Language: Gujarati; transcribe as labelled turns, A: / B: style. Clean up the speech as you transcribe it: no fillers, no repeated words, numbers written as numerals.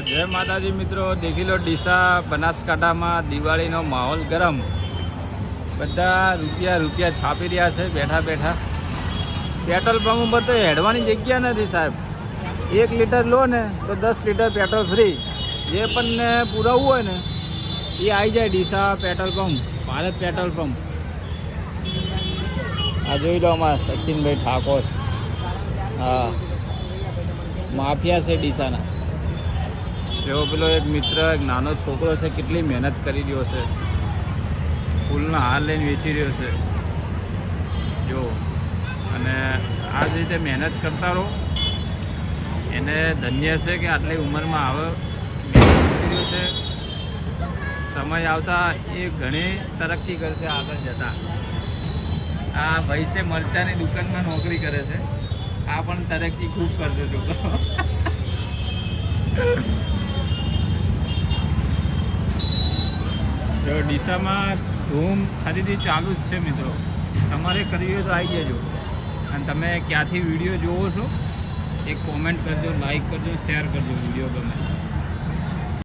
A: જય માતાજી મિત્રો, દેખી લો ડીસા બનાસકાંઠામાં દિવાળીનો માહોલ ગરમ. બધા રૂપિયા છાપી રહ્યા છે બેઠા બેઠા. પેટ્રોલ પંપ ઉપર તો હેડવાની જગ્યા નથી સાહેબ. 1 લીટર લો ને તો 10 લીટર પેટ્રોલ ફ્રી. જે પણ ને પુરાવવું હોય ને એ આવી જાય Deesa petrol pump, Bharat petrol pump. આ જોઈ લો અમારા સચિનભાઈ ઠાકોર. હા, માફિયા છે ડીસાના. જેવો પેલો એક મિત્ર, એક નાનો છોકરો છે, કેટલી મહેનત કરી રહ્યો છે. ફૂલના હાર લઈને વેચી રહ્યો છે જો. અને આ જ રીતે મહેનત કરતા રહો. એને ધન્ય છે કે આટલી ઉંમરમાં આવે મહેનત કરી રહ્યો છે. સમય આવતા એ ઘણી તરક્કી કરશે આગળ જતા. આ ભાઈ છે મરચાની દુકાનમાં નોકરી કરે છે. આ પણ તરક્કી ખૂબ કરશે છોકરો. જો ડીસામાં ધૂમ ખરીદી ચાલુ જ છે મિત્રો. તમારે કરવી હોય તો આવી જજો. અને તમે ક્યાંથી વિડીયો જોવો છો એક કોમેન્ટ કરજો, લાઈક કરજો, શેર કરજો વિડીયો ગમે.